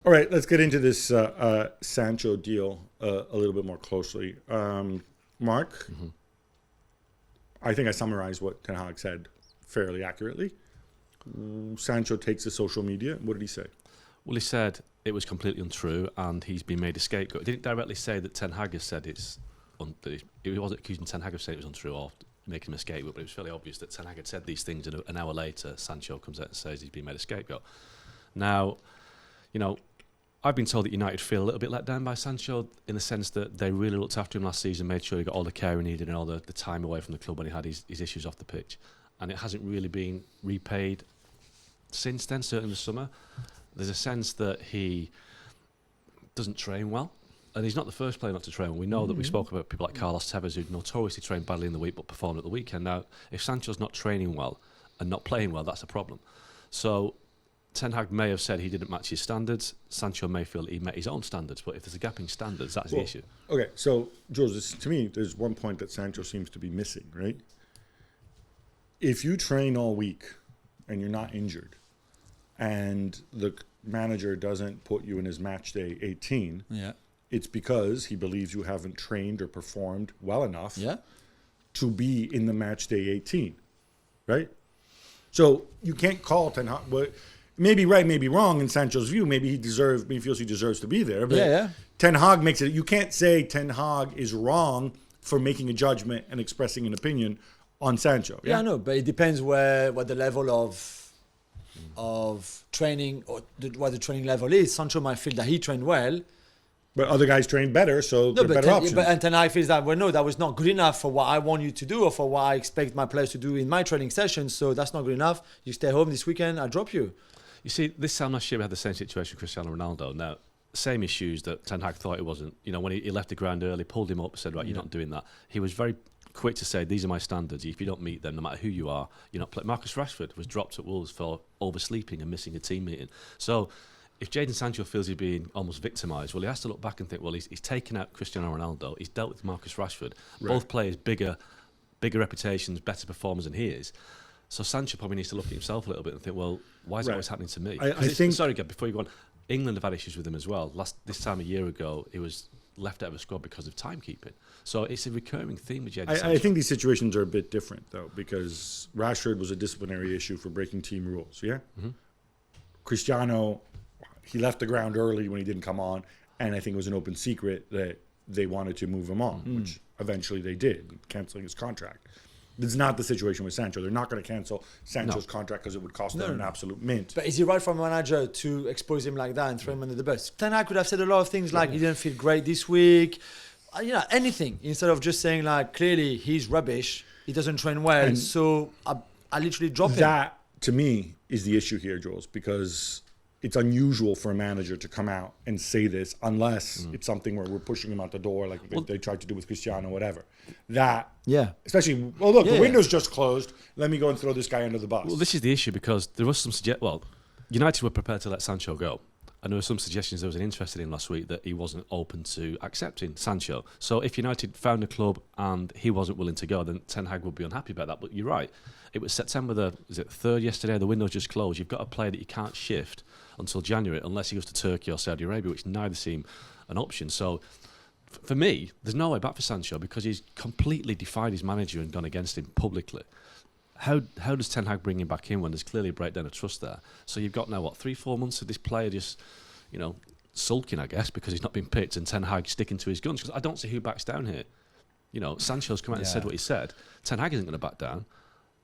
All right, let's get into this Sancho deal a little bit more closely. Mark, I think I summarized what Ten Hag said fairly accurately. Sancho takes to social media. What did he say? Well, he said it was completely untrue and he's been made a scapegoat. He didn't directly say that Ten Hag has said he wasn't accusing Ten Hag of saying it was untrue or making him a scapegoat, but it was fairly obvious that Ten Hag had said these things, and an hour later Sancho comes out and says he's been made a scapegoat. Now, I've been told that United feel a little bit let down by Sancho in the sense that they really looked after him last season, made sure he got all the care he needed and all the time away from the club when he had his issues off the pitch. And it hasn't really been repaid since then, certainly in the summer. There's a sense that he doesn't train well. And he's not the first player not to train well. We know that we spoke about people like Carlos Tevez who notoriously trained badly in the week but performed at the weekend. Now, if Sancho's not training well and not playing well, that's a problem. So Ten Hag may have said he didn't match his standards. Sancho may feel that he met his own standards, but if there's a gap in standards, that's the issue. Okay, so Jules, to me, there's one point that Sancho seems to be missing, right? If you train all week and you're not injured, and the manager doesn't put you in his match day 18, it's because he believes you haven't trained or performed well enough to be in the match day 18, right? So you can't call Ten Hag. Maybe right, maybe wrong in Sancho's view. Maybe he feels he deserves to be there. But Ten Hag makes it. You can't say Ten Hag is wrong for making a judgment and expressing an opinion on Sancho. Yeah, I know, but it depends what the level of training or what the training level is. Sancho might feel that he trained well, but other guys train better, so they're better options. And Ten Hag feels that that was not good enough for what I want you to do or for what I expect my players to do in my training sessions. So that's not good enough. You stay home this weekend. I drop you. You see, this time last year we had the same situation with Cristiano Ronaldo. Now, same issues that Ten Hag thought it wasn't. When he left the ground early, pulled him up, said, right, you're not doing that. He was very quick to say, these are my standards. If you don't meet them, no matter who you are, you're not playing. Marcus Rashford was dropped at Wolves for oversleeping and missing a team meeting. So if Jadon Sancho feels he's being almost victimised, well, he has to look back and think, well, he's taken out Cristiano Ronaldo. He's dealt with Marcus Rashford. Right. Both players, bigger reputations, better performers than he is. So Sancho probably needs to look at himself a little bit and think, well, why is it always happening to me? I think. Sorry, Gab, before you go on, England have had issues with him as well. This time a year ago, he was left out of a squad because of timekeeping. So it's a recurring theme with Jadon Sancho. I think these situations are a bit different, though, because Rashford was a disciplinary issue for breaking team rules, Cristiano, he left the ground early when he didn't come on, and I think it was an open secret that they wanted to move him on, which eventually they did, canceling his contract. This is not the situation with Sancho. They're not going to cancel Sancho's contract because it would cost them an absolute mint. But is it right for a manager to expose him like that and throw him under the bus? Ten Hag could have said a lot of things like, he didn't feel great this week, anything, instead of just saying, like, clearly he's rubbish, he doesn't train well, and so I literally drop him. That, to me, is the issue here, Jules, because it's unusual for a manager to come out and say this unless it's something where we're pushing him out the door, like they tried to do with Cristiano, whatever. Especially, the window's just closed. Let me go and throw this guy under the bus. Well, this is the issue because there was some United were prepared to let Sancho go. And there were some suggestions there was an interest in him last week that he wasn't open to accepting Sancho. So if United found a club and he wasn't willing to go, then Ten Hag would be unhappy about that. But you're right. It was September the 3rd yesterday. The window's just closed. You've got a player that you can't shift until January unless he goes to Turkey or Saudi Arabia, which neither seem an option. So for me, there's no way back for Sancho because he's completely defied his manager and gone against him publicly. How does Ten Hag bring him back in when there's clearly a breakdown of trust there? So you've got now, 3-4 months of this player just, sulking, I guess, because he's not been picked, and Ten Hag sticking to his guns. Because I don't see who backs down here. Sancho's come out and said what he said. Ten Hag isn't going to back down.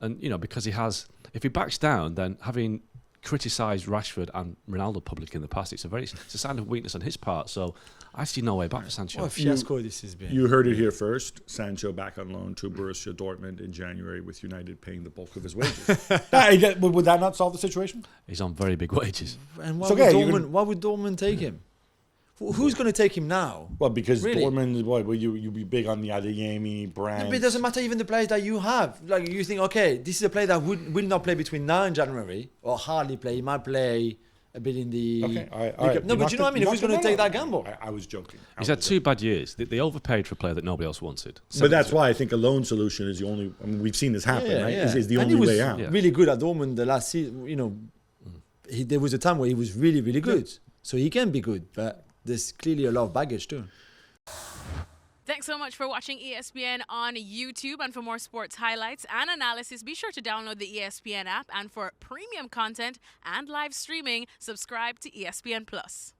And, because if he backs down, then having criticised Rashford and Ronaldo publicly in the past, it's a sign of weakness on his part. So I see no way back for Sancho. What a fiasco this has been. You heard it here first. Sancho back on loan to Borussia Dortmund in January with United paying the bulk of his wages. Would that not solve the situation? He's on very big wages. And why would Dortmund take him? Who's going to take him now? Well, because Dortmund, will you be big on the Adeyemi brand? No, but it doesn't matter even the players that you have. Like, you think, okay, this is a player that will not play between now and January, or hardly play. He might play a bit in the... Okay, all right. No, but you know what I mean? Who's going to take that gamble? I was joking. He's had 2 bad years. They overpaid for a player that nobody else wanted. But that's why I think a loan solution is the only... we've seen this happen, right? Is the only way out. Really good at Dortmund the last season. There was a time where he was really, really good. So he can be good, but there's clearly a lot of baggage too. Thanks so much for watching ESPN on YouTube. And for more sports highlights and analysis, be sure to download the ESPN app. And for premium content and live streaming, subscribe to ESPN Plus.